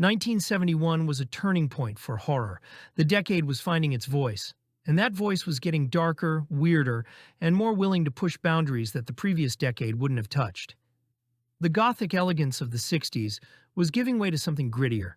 1971 was a turning point for horror. The decade was finding its voice, and that voice was getting darker, weirder, and more willing to push boundaries that the previous decade wouldn't have touched. The Gothic elegance of the 60s was giving way to something grittier.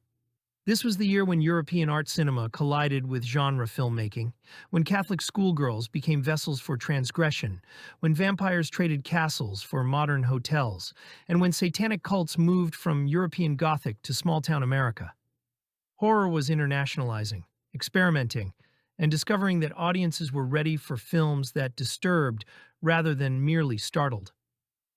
This was the year when European art cinema collided with genre filmmaking, when Catholic schoolgirls became vessels for transgression, when vampires traded castles for modern hotels, and when satanic cults moved from European Gothic to small-town America. Horror was internationalizing, experimenting, and discovering that audiences were ready for films that disturbed rather than merely startled.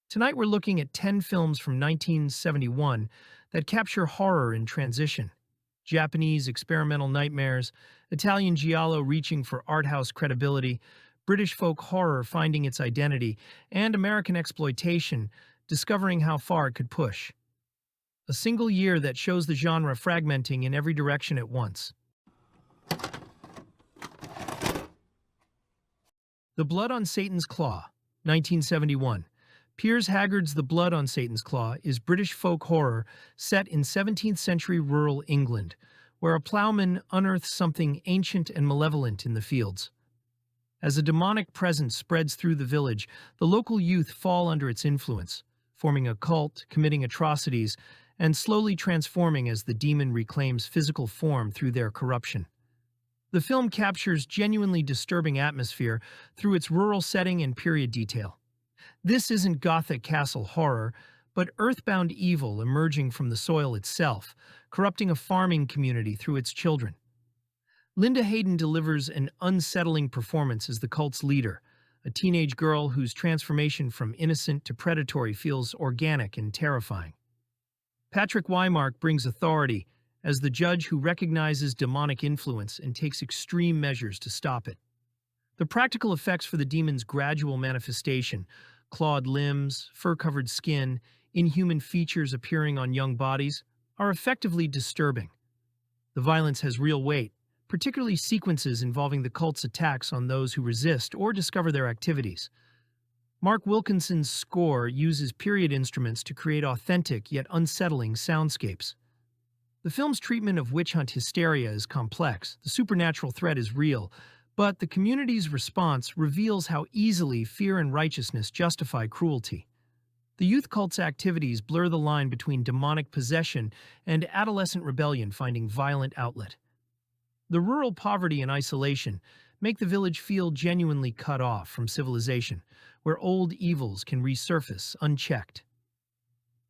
Tonight we're looking at 10 films from 1971 that capture horror in transition. Japanese experimental nightmares, Italian Giallo reaching for art house credibility, British folk horror finding its identity, and American exploitation discovering how far it could push. A single year that shows the genre fragmenting in every direction at once. The Blood on Satan's Claw, 1971. Piers Haggard's The Blood on Satan's Claw is British folk horror set in 17th century rural England, where a ploughman unearths something ancient and malevolent in the fields. As a demonic presence spreads through the village, the local youth fall under its influence, forming a cult, committing atrocities, and slowly transforming as the demon reclaims physical form through their corruption. The film captures genuinely disturbing atmosphere through its rural setting and period detail. This isn't Gothic castle horror, but earthbound evil emerging from the soil itself, corrupting a farming community through its children. Linda Hayden delivers an unsettling performance as the cult's leader, a teenage girl whose transformation from innocent to predatory feels organic and terrifying. Patrick Wymark brings authority as the judge who recognizes demonic influence and takes extreme measures to stop it. The practical effects for the demon's gradual manifestation, clawed limbs, fur-covered skin, inhuman features appearing on young bodies, are effectively disturbing. The violence has real weight, particularly sequences involving the cult's attacks on those who resist or discover their activities. Mark Wilkinson's score uses period instruments to create authentic yet unsettling soundscapes. The film's treatment of witch hunt hysteria is complex, the supernatural threat is real, but the community's response reveals how easily fear and righteousness justify cruelty. The youth cult's activities blur the line between demonic possession and adolescent rebellion finding violent outlet. The rural poverty and isolation make the village feel genuinely cut off from civilization, where old evils can resurface unchecked.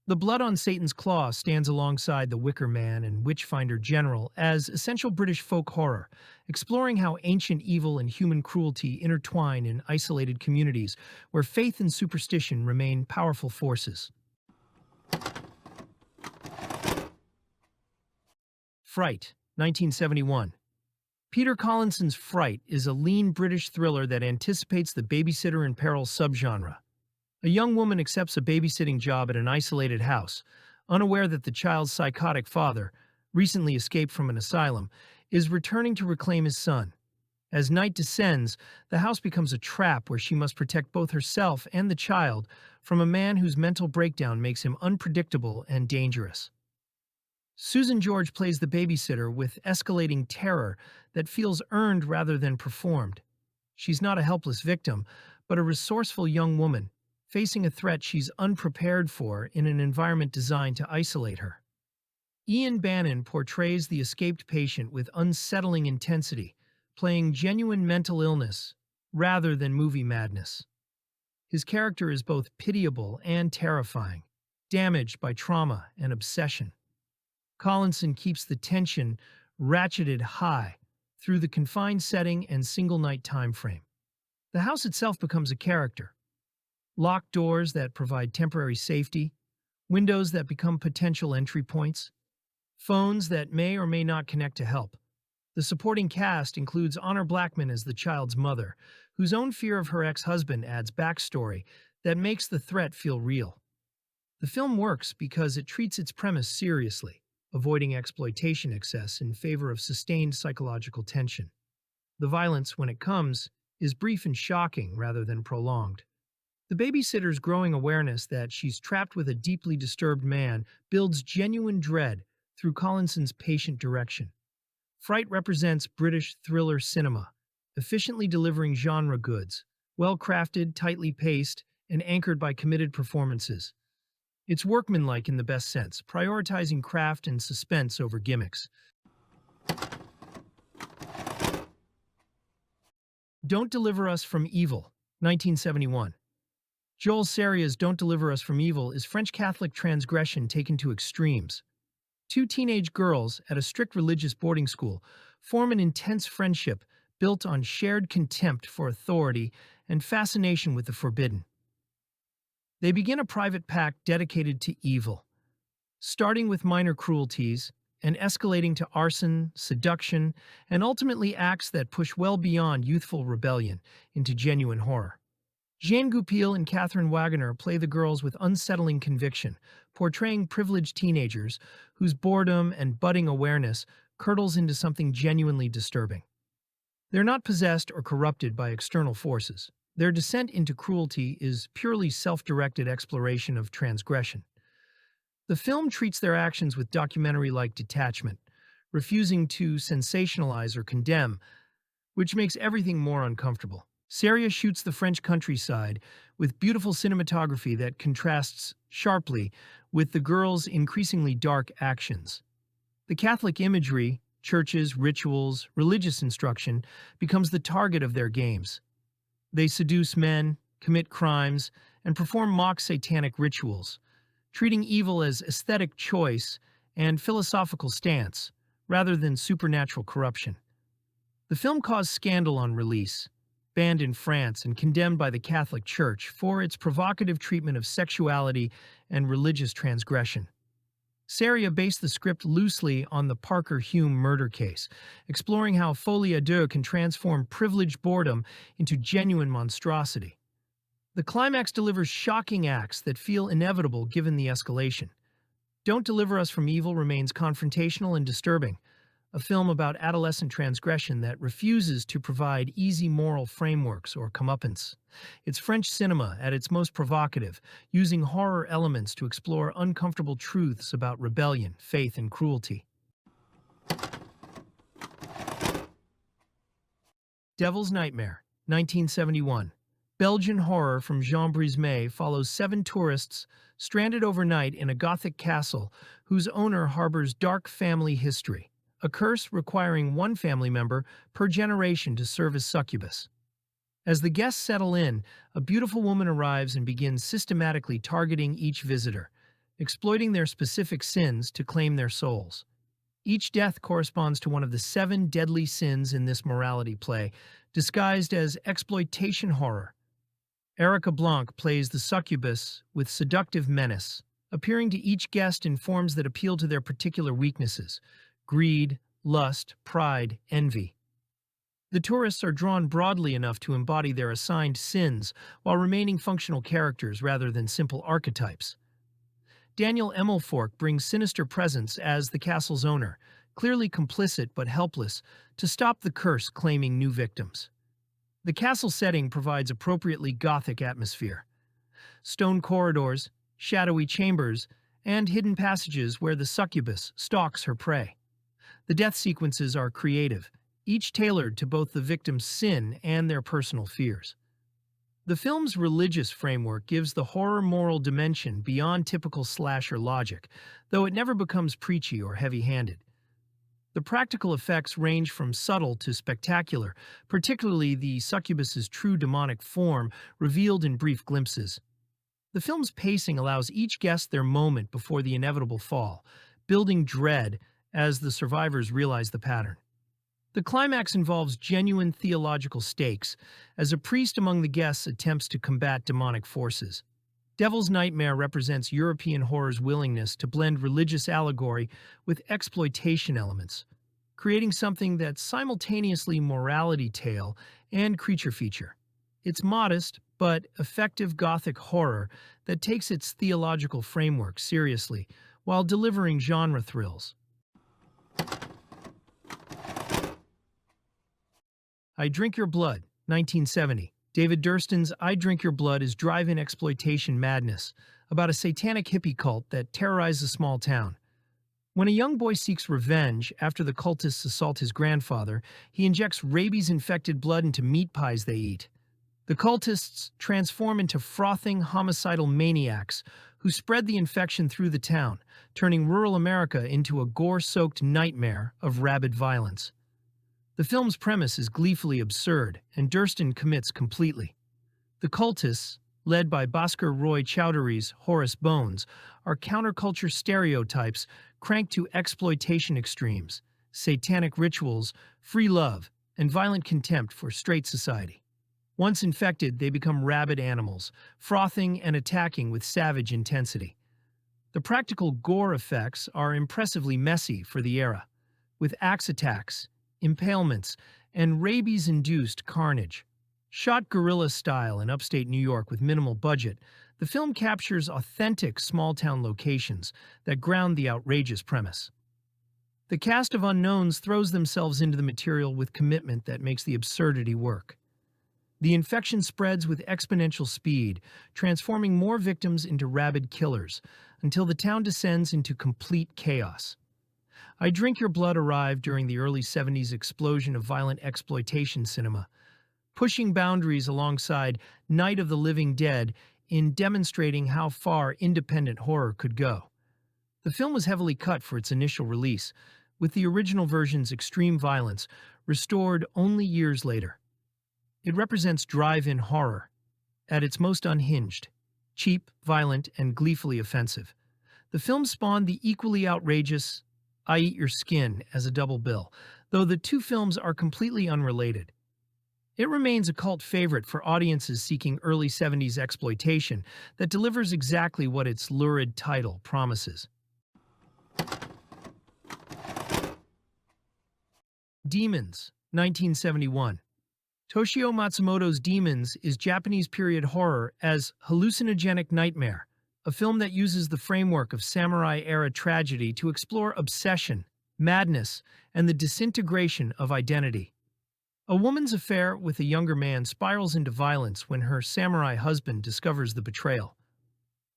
The Blood on Satan's Claw stands alongside The Wicker Man and Witchfinder General as essential British folk horror, exploring how ancient evil and human cruelty intertwine in isolated communities where faith and superstition remain powerful forces. Fright, 1971. Peter Collinson's Fright is a lean British thriller that anticipates the babysitter in peril subgenre. A young woman accepts a babysitting job at an isolated house, unaware that the child's psychotic father, recently escaped from an asylum, is returning to reclaim his son. As night descends, the house becomes a trap where she must protect both herself and the child from a man whose mental breakdown makes him unpredictable and dangerous. Susan George plays the babysitter with escalating terror that feels earned rather than performed. She's not a helpless victim, but a resourceful young woman, facing a threat she's unprepared for in an environment designed to isolate her. Ian Bannon portrays the escaped patient with unsettling intensity, playing genuine mental illness rather than movie madness. His character is both pitiable and terrifying, damaged by trauma and obsession. Collinson keeps the tension ratcheted high through the confined setting and single-night time frame. The house itself becomes a character. Locked doors that provide temporary safety, windows that become potential entry points, phones that may or may not connect to help. The supporting cast includes Honor Blackman as the child's mother, whose own fear of her ex-husband adds backstory that makes the threat feel real. The film works because it treats its premise seriously, avoiding exploitation excess in favor of sustained psychological tension. The violence, when it comes, is brief and shocking rather than prolonged. The babysitter's growing awareness that she's trapped with a deeply disturbed man builds genuine dread through Collinson's patient direction. Fright represents British thriller cinema, efficiently delivering genre goods, well-crafted, tightly paced, and anchored by committed performances. It's workmanlike in the best sense, prioritizing craft and suspense over gimmicks. Don't Deliver Us from Evil, 1971. Joel Serra's Don't Deliver Us from Evil is French Catholic transgression taken to extremes. Two teenage girls at a strict religious boarding school form an intense friendship built on shared contempt for authority and fascination with the forbidden. They begin a private pact dedicated to evil, starting with minor cruelties and escalating to arson, seduction, and ultimately acts that push well beyond youthful rebellion into genuine horror. Jean Goupil and Catherine Wagoner play the girls with unsettling conviction, portraying privileged teenagers whose boredom and budding awareness curdles into something genuinely disturbing. They're not possessed or corrupted by external forces. Their descent into cruelty is purely self-directed exploration of transgression. The film treats their actions with documentary-like detachment, refusing to sensationalize or condemn, which makes everything more uncomfortable. Serra shoots the French countryside with beautiful cinematography that contrasts sharply with the girls' increasingly dark actions. The Catholic imagery, churches, rituals, religious instruction becomes the target of their games. They seduce men, commit crimes, and perform mock satanic rituals, treating evil as aesthetic choice and philosophical stance, rather than supernatural corruption. The film caused scandal on release, banned in France and condemned by the Catholic Church for its provocative treatment of sexuality and religious transgression. Serra based the script loosely on the Parker Hume murder case, exploring how folie à deux can transform privileged boredom into genuine monstrosity. The climax delivers shocking acts that feel inevitable given the escalation. Don't Deliver Us from Evil remains confrontational and disturbing, a film about adolescent transgression that refuses to provide easy moral frameworks or comeuppance. It's French cinema at its most provocative, using horror elements to explore uncomfortable truths about rebellion, faith, and cruelty. Devil's Nightmare, 1971. Belgian horror from Jean Brismet follows 7 tourists stranded overnight in a Gothic castle whose owner harbors dark family history, a curse requiring one family member per generation to serve as succubus. As the guests settle in, a beautiful woman arrives and begins systematically targeting each visitor, exploiting their specific sins to claim their souls. Each death corresponds to one of the 7 deadly sins in this morality play, disguised as exploitation horror. Erica Blanc plays the succubus with seductive menace, appearing to each guest in forms that appeal to their particular weaknesses: greed, lust, pride, envy. The tourists are drawn broadly enough to embody their assigned sins while remaining functional characters rather than simple archetypes. Daniel Emilfork brings sinister presence as the castle's owner, clearly complicit but helpless, to stop the curse claiming new victims. The castle setting provides appropriately Gothic atmosphere. Stone corridors, shadowy chambers, and hidden passages where the succubus stalks her prey. The death sequences are creative, each tailored to both the victim's sin and their personal fears. The film's religious framework gives the horror moral dimension beyond typical slasher logic, though it never becomes preachy or heavy-handed. The practical effects range from subtle to spectacular, particularly the succubus's true demonic form revealed in brief glimpses. The film's pacing allows each guest their moment before the inevitable fall, building dread as the survivors realize the pattern. The climax involves genuine theological stakes as a priest among the guests attempts to combat demonic forces. Devil's Nightmare represents European horror's willingness to blend religious allegory with exploitation elements, creating something that's simultaneously morality tale and creature feature. It's modest but effective Gothic horror that takes its theological framework seriously while delivering genre thrills. I Drink Your Blood, 1970. David Durston's I Drink Your Blood is drive-in exploitation madness about a satanic hippie cult that terrorizes a small town. When a young boy seeks revenge after the cultists assault his grandfather, he injects rabies-infected blood into meat pies they eat. The cultists transform into frothing, homicidal maniacs who spread the infection through the town, turning rural America into a gore-soaked nightmare of rabid violence. The film's premise is gleefully absurd, and Durston commits completely. The cultists, led by Bhaskar Roy Chowdhury's Horace Bones, are counterculture stereotypes cranked to exploitation extremes, satanic rituals, free love, and violent contempt for straight society. Once infected, they become rabid animals, frothing and attacking with savage intensity. The practical gore effects are impressively messy for the era, with axe attacks, impalements, and rabies-induced carnage. Shot guerrilla style in upstate New York with minimal budget, the film captures authentic small-town locations that ground the outrageous premise. The cast of unknowns throws themselves into the material with commitment that makes the absurdity work. The infection spreads with exponential speed, transforming more victims into rabid killers, until the town descends into complete chaos. I Drink Your Blood arrived during the early 70s explosion of violent exploitation cinema, pushing boundaries alongside Night of the Living Dead in demonstrating how far independent horror could go. The film was heavily cut for its initial release, with the original version's extreme violence restored only years later. It represents drive-in horror, at its most unhinged, cheap, violent, and gleefully offensive. The film spawned the equally outrageous I Eat Your Skin as a double bill, though the two films are completely unrelated. It remains a cult favorite for audiences seeking early 70s exploitation that delivers exactly what its lurid title promises. Demons, 1971. Toshio Matsumoto's Demons is Japanese period horror as hallucinogenic nightmare, a film that uses the framework of samurai-era tragedy to explore obsession, madness, and the disintegration of identity. A woman's affair with a younger man spirals into violence when her samurai husband discovers the betrayal.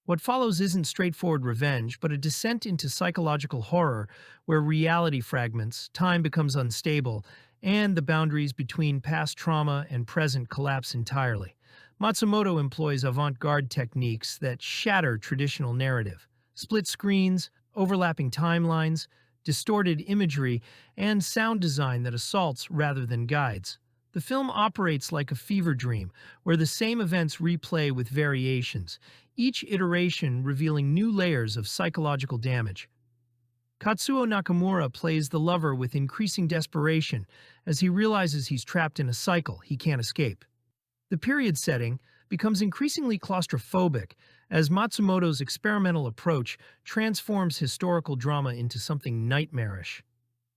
What follows isn't straightforward revenge, but a descent into psychological horror where reality fragments, time becomes unstable, and the boundaries between past trauma and present collapse entirely. Matsumoto employs avant-garde techniques that shatter traditional narrative. Split screens, overlapping timelines, distorted imagery, and sound design that assaults rather than guides. The film operates like a fever dream, where the same events replay with variations, each iteration revealing new layers of psychological damage. Katsuo Nakamura plays the lover with increasing desperation as he realizes he's trapped in a cycle he can't escape. The period setting becomes increasingly claustrophobic as Matsumoto's experimental approach transforms historical drama into something nightmarish.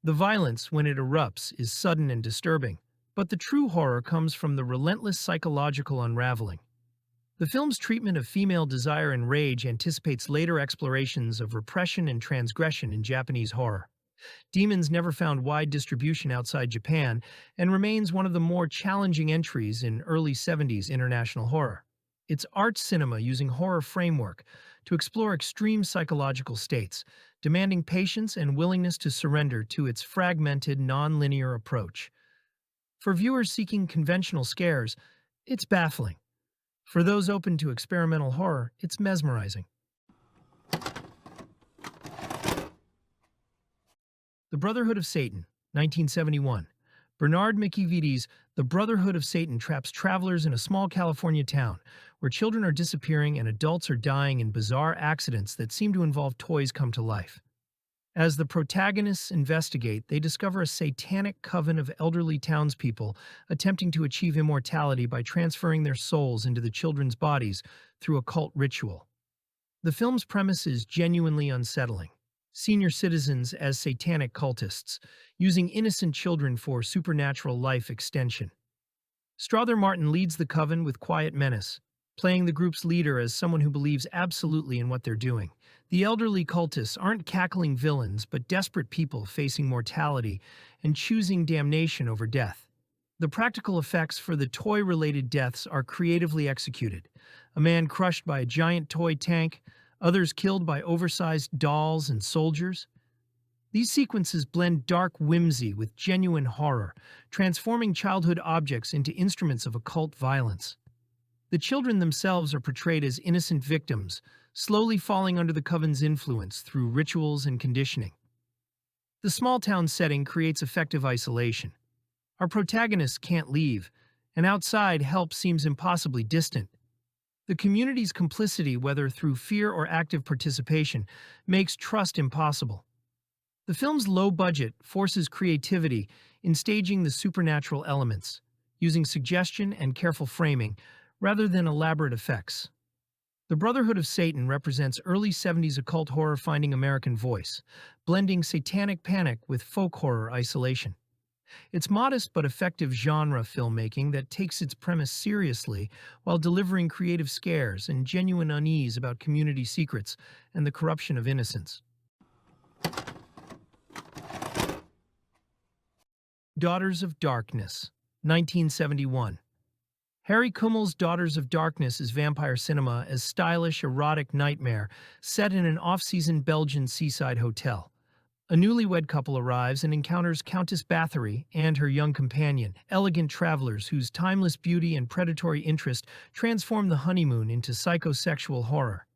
The violence, when it erupts, is sudden and disturbing, but the true horror comes from the relentless psychological unraveling. The film's treatment of female desire and rage anticipates later explorations of repression and transgression in Japanese horror. Demons never found wide distribution outside Japan and remains one of the more challenging entries in early 70s international horror. It's art cinema using horror framework to explore extreme psychological states, demanding patience and willingness to surrender to its fragmented, non-linear approach. For viewers seeking conventional scares, it's baffling. For those open to experimental horror, it's mesmerizing. The Brotherhood of Satan, 1971. Bernard Mickey-Vidy's The Brotherhood of Satan traps travelers in a small California town where children are disappearing and adults are dying in bizarre accidents that seem to involve toys come to life. As the protagonists investigate, they discover a satanic coven of elderly townspeople attempting to achieve immortality by transferring their souls into the children's bodies through occult ritual. The film's premise is genuinely unsettling. Senior citizens as satanic cultists, using innocent children for supernatural life extension. Strother Martin leads the coven with quiet menace, playing the group's leader as someone who believes absolutely in what they're doing. The elderly cultists aren't cackling villains, but desperate people facing mortality and choosing damnation over death. The practical effects for the toy-related deaths are creatively executed. A man crushed by a giant toy tank, others killed by oversized dolls and soldiers. These sequences blend dark whimsy with genuine horror, transforming childhood objects into instruments of occult violence. The children themselves are portrayed as innocent victims, slowly falling under the coven's influence through rituals and conditioning. The small-town setting creates effective isolation. Our protagonists can't leave, and outside help seems impossibly distant. The community's complicity, whether through fear or active participation, makes trust impossible. The film's low budget forces creativity in staging the supernatural elements, using suggestion and careful framing rather than elaborate effects. The Brotherhood of Satan represents early 70s occult horror finding American voice, blending satanic panic with folk horror isolation. It's modest but effective genre filmmaking that takes its premise seriously while delivering creative scares and genuine unease about community secrets and the corruption of innocence. Daughters of Darkness, 1971. Harry Kummel's Daughters of Darkness is vampire cinema as stylish, erotic nightmare set in an off-season Belgian seaside hotel. A newlywed couple arrives and encounters Countess Bathory and her young companion, elegant travelers whose timeless beauty and predatory interest transform the honeymoon into psychosexual horror.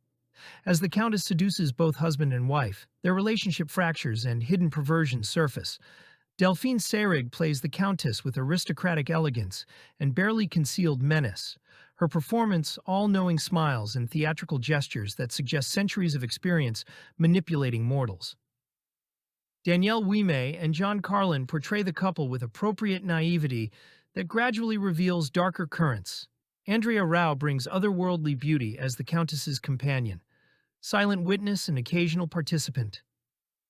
As the Countess seduces both husband and wife, their relationship fractures and hidden perversions surface. Delphine Seyrig plays the Countess with aristocratic elegance and barely concealed menace. Her performance, all-knowing smiles and theatrical gestures that suggest centuries of experience manipulating mortals. Danielle Ouimet and John Carlin portray the couple with appropriate naivety that gradually reveals darker currents. Andrea Rao brings otherworldly beauty as the Countess's companion, silent witness and occasional participant.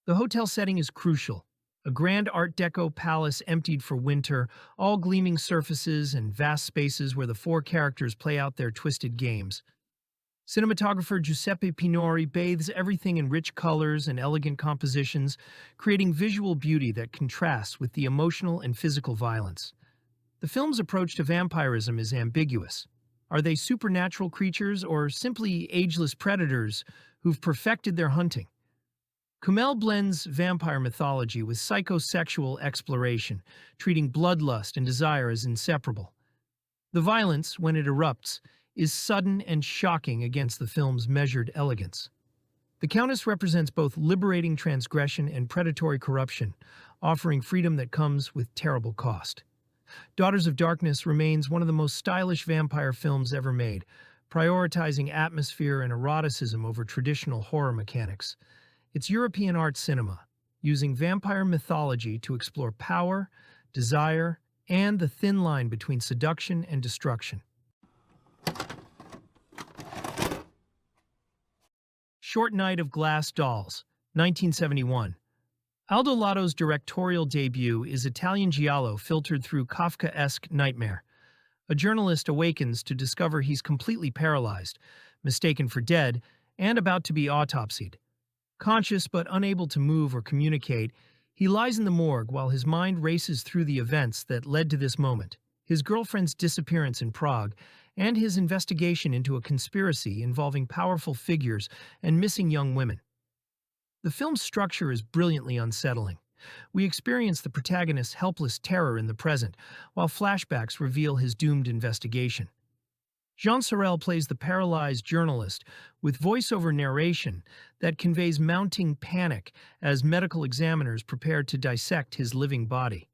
The hotel setting is crucial. A grand Art Deco palace emptied for winter, all gleaming surfaces and vast spaces where the four characters play out their twisted games. Cinematographer Giuseppe Pinori bathes everything in rich colors and elegant compositions, creating visual beauty that contrasts with the emotional and physical violence. The film's approach to vampirism is ambiguous. Are they supernatural creatures or simply ageless predators who've perfected their hunting? Kummel blends vampire mythology with psychosexual exploration, treating bloodlust and desire as inseparable. The violence, when it erupts, is sudden and shocking against the film's measured elegance. The Countess represents both liberating transgression and predatory corruption, offering freedom that comes with terrible cost. Daughters of Darkness remains one of the most stylish vampire films ever made, prioritizing atmosphere and eroticism over traditional horror mechanics. It's European art cinema, using vampire mythology to explore power, desire, and the thin line between seduction and destruction. Short Night of Glass Dolls, 1971. Aldo Lotto's directorial debut is Italian Giallo filtered through Kafkaesque nightmare. A journalist awakens to discover he's completely paralyzed, mistaken for dead, and about to be autopsied. Conscious but unable to move or communicate, he lies in the morgue while his mind races through the events that led to this moment, his girlfriend's disappearance in Prague, and his investigation into a conspiracy involving powerful figures and missing young women. The film's structure is brilliantly unsettling. We experience the protagonist's helpless terror in the present, while flashbacks reveal his doomed investigation. Jean Sorel plays the paralyzed journalist with voiceover narration that conveys mounting panic as medical examiners prepare to dissect his living body.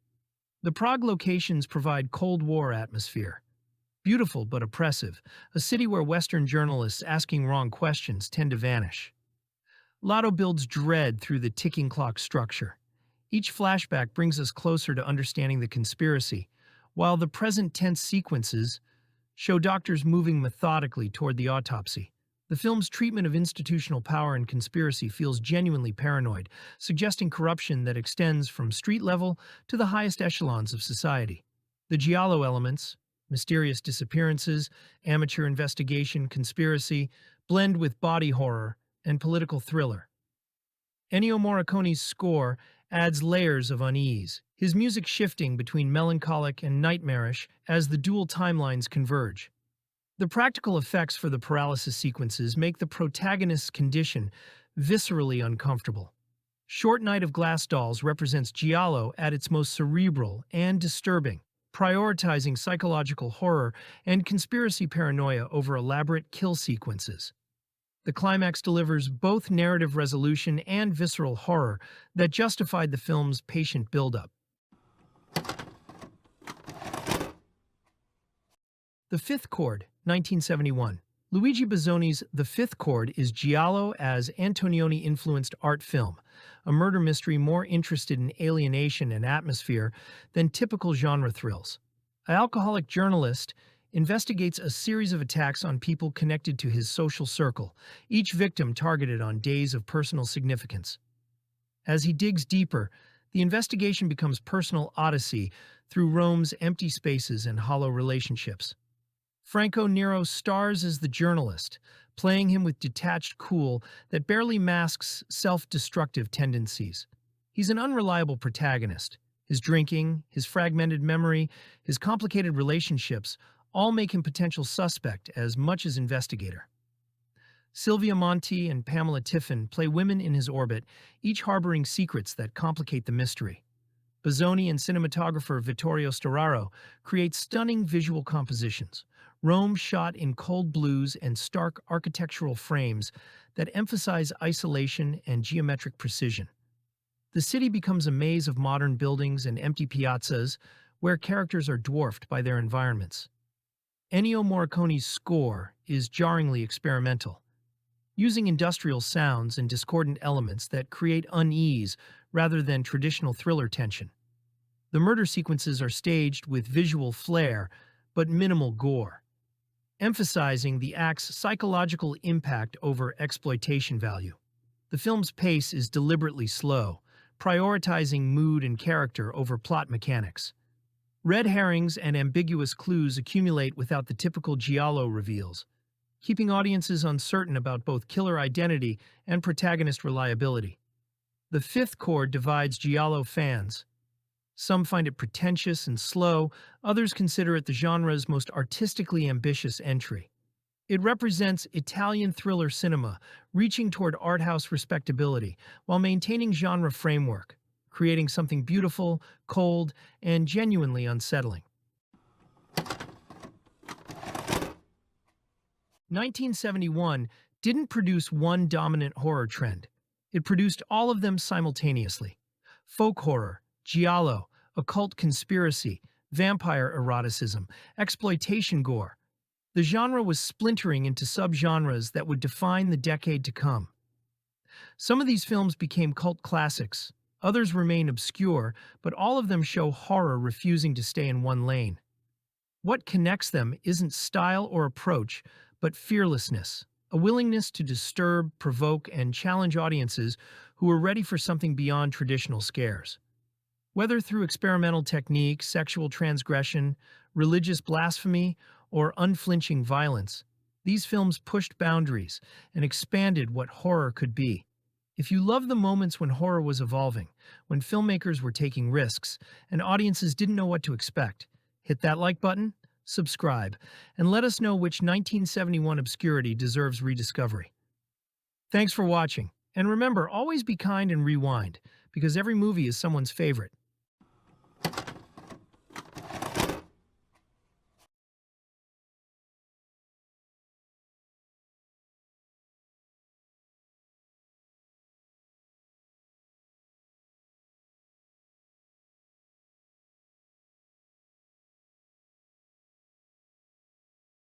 The Prague locations provide Cold War atmosphere. Beautiful but oppressive, a city where Western journalists asking wrong questions tend to vanish. Lotto builds dread through the ticking clock structure. Each flashback brings us closer to understanding the conspiracy, while the present tense sequences show doctors moving methodically toward the autopsy. The film's treatment of institutional power and conspiracy feels genuinely paranoid, suggesting corruption that extends from street level to the highest echelons of society. The Giallo elements, mysterious disappearances, amateur investigation, conspiracy, blend with body horror and political thriller. Ennio Morricone's score adds layers of unease, his music shifting between melancholic and nightmarish as the dual timelines converge. The practical effects for the paralysis sequences make the protagonist's condition viscerally uncomfortable. Short Night of Glass Dolls represents Giallo at its most cerebral and disturbing, prioritizing psychological horror and conspiracy paranoia over elaborate kill sequences. The climax delivers both narrative resolution and visceral horror that justified the film's patient buildup. The Fifth Chord, 1971. Luigi Bazzoni's The Fifth Chord is Giallo as Antonioni-influenced art film, a murder mystery more interested in alienation and atmosphere than typical genre thrills. An alcoholic journalist investigates a series of attacks on people connected to his social circle, each victim targeted on days of personal significance. As he digs deeper, the investigation becomes personal odyssey through Rome's empty spaces and hollow relationships. Franco Nero stars as the journalist, playing him with detached cool that barely masks self-destructive tendencies. He's an unreliable protagonist. His drinking, his fragmented memory, his complicated relationships all make him potential suspect as much as investigator. Sylvia Monti and Pamela Tiffin play women in his orbit, each harboring secrets that complicate the mystery. Bazzoni and cinematographer Vittorio Storaro create stunning visual compositions, Rome shot in cold blues and stark architectural frames that emphasize isolation and geometric precision. The city becomes a maze of modern buildings and empty piazzas where characters are dwarfed by their environments. Ennio Morricone's score is jarringly experimental, using industrial sounds and discordant elements that create unease rather than traditional thriller tension. The murder sequences are staged with visual flair but minimal gore, emphasizing the act's psychological impact over exploitation value. The film's pace is deliberately slow, prioritizing mood and character over plot mechanics. Red herrings and ambiguous clues accumulate without the typical Giallo reveals, keeping audiences uncertain about both killer identity and protagonist reliability. The Fifth Chord divides Giallo fans. Some find it pretentious and slow, others consider it the genre's most artistically ambitious entry. It represents Italian thriller cinema, reaching toward art house respectability while maintaining genre framework, creating something beautiful, cold, and genuinely unsettling. 1971 didn't produce one dominant horror trend. It produced all of them simultaneously. Folk horror, Giallo, occult conspiracy, vampire eroticism, exploitation gore. The genre was splintering into subgenres that would define the decade to come. Some of these films became cult classics, others remain obscure, but all of them show horror refusing to stay in one lane. What connects them isn't style or approach, but fearlessness, a willingness to disturb, provoke, and challenge audiences who are ready for something beyond traditional scares. Whether through experimental technique, sexual transgression, religious blasphemy, or unflinching violence, these films pushed boundaries and expanded what horror could be. If you love the moments when horror was evolving, when filmmakers were taking risks, and audiences didn't know what to expect, hit that like button, subscribe, and let us know which 1971 obscurity deserves rediscovery. Thanks for watching, and remember, always be kind and rewind, because every movie is someone's favorite.